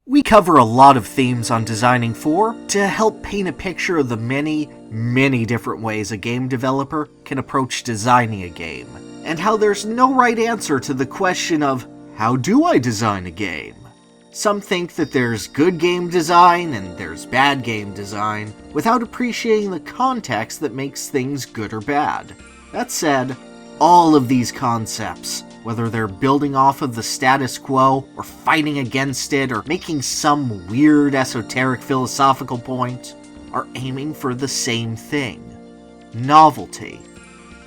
We cover a lot of themes on Designing 4 to help paint a picture of the many different ways a game developer can approach designing a game, and how there's no right answer to the question of, how do I design a game? Some think that there's good game design and there's bad game design, without appreciating the context that makes things good or bad. That said, all of these concepts, whether they're building off of the status quo, or fighting against it, or making some weird esoteric philosophical point, are aiming for the same thing: novelty.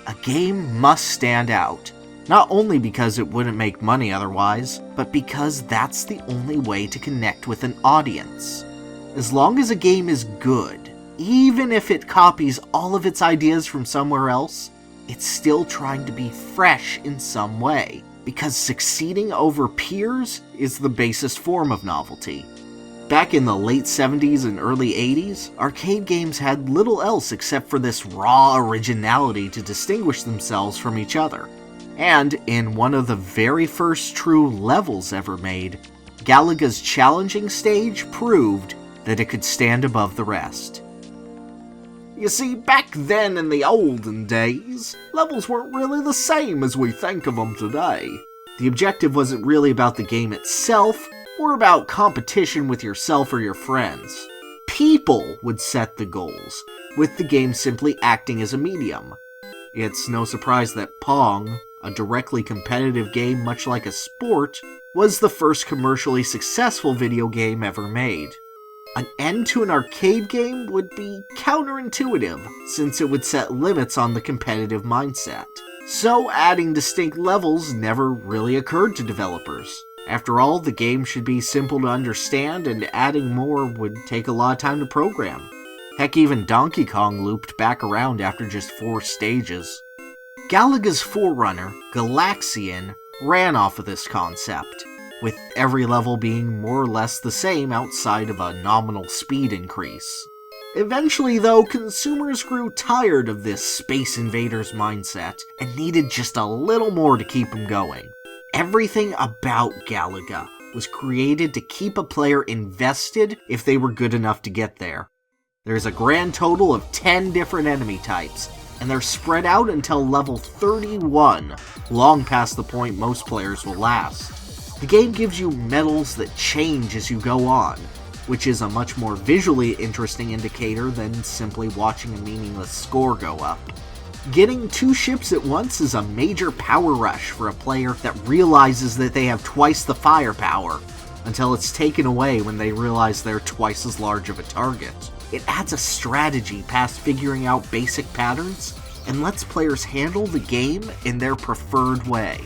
A game must stand out, not only because it wouldn't make money otherwise, but because that's the only way to connect with an audience. As long as a game is good, even if it copies all of its ideas from somewhere else, it's still trying to be fresh in some way, because succeeding over peers is the basest form of novelty. Back in the late 70s and early 80s, arcade games had little else except for this raw originality to distinguish themselves from each other. And in one of the very first true levels ever made, Galaga's Challenging Stage proved that it could stand above the rest. You see, back then in the olden days, levels weren't really the same as we think of them today. The objective wasn't really about the game itself, or about competition with yourself or your friends. People would set the goals, with the game simply acting as a medium. It's no surprise that Pong, a directly competitive game much like a sport, was the first commercially successful video game ever made. An end to an arcade game would be counterintuitive, since it would set limits on the competitive mindset. So adding distinct levels never really occurred to developers. After all, the game should be simple to understand, and adding more would take a lot of time to program. Heck, even Donkey Kong looped back around after just 4 stages. Galaga's forerunner, Galaxian, ran off of this concept, with every level being more or less the same outside of a nominal speed increase. Eventually, though, consumers grew tired of this Space Invaders mindset and needed just a little more to keep them going. Everything about Galaga was created to keep a player invested if they were good enough to get there. There's a grand total of 10 different enemy types, and they're spread out until level 31, long past the point most players will last. The game gives you medals that change as you go on, which is a much more visually interesting indicator than simply watching a meaningless score go up. Getting 2 ships at once is a major power rush for a player that realizes that they have twice the firepower, until it's taken away when they realize they're twice as large of a target. It adds a strategy past figuring out basic patterns, and lets players handle the game in their preferred way.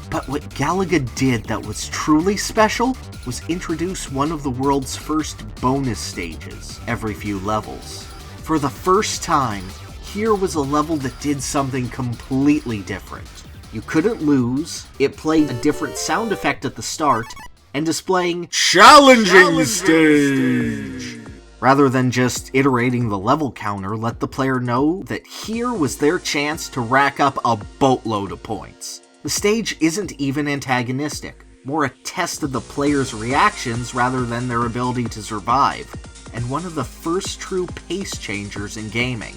But what Galaga did that was truly special was introduce one of the world's first bonus stages every few levels. For the first time, here was a level that did something completely different. You couldn't lose, it played a different sound effect at the start, and displaying Challenging Stage! Rather than just iterating the level counter, let the player know that here was their chance to rack up a boatload of points. The stage isn't even antagonistic, more a test of the player's reactions rather than their ability to survive, and one of the first true pace changers in gaming.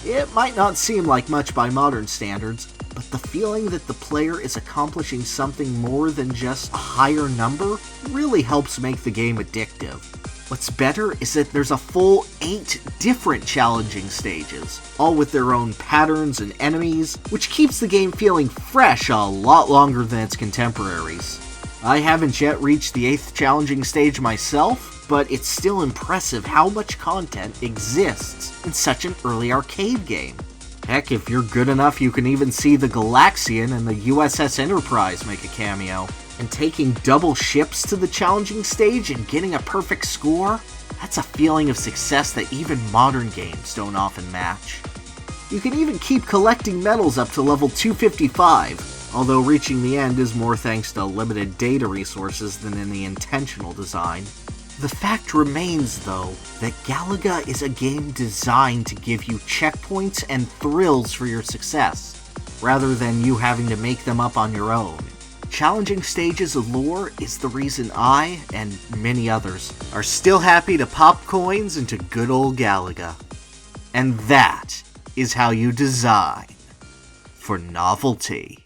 It might not seem like much by modern standards, but the feeling that the player is accomplishing something more than just a higher number really helps make the game addictive. What's better is that there's a full 8 different challenging stages, all with their own patterns and enemies, which keeps the game feeling fresh a lot longer than its contemporaries. I haven't yet reached the 8th challenging stage myself, but it's still impressive how much content exists in such an early arcade game. Heck, if you're good enough, you can even see the Galaxian and the USS Enterprise make a cameo. And taking double ships to the challenging stage and getting a perfect score, that's a feeling of success that even modern games don't often match. You can even keep collecting medals up to level 255, although reaching the end is more thanks to limited data resources than in the intentional design. The fact remains, though, that Galaga is a game designed to give you checkpoints and thrills for your success, rather than you having to make them up on your own. Challenging Stage's allure is the reason I, and many others, are still happy to pop coins into good old Galaga. And that is how you design for novelty.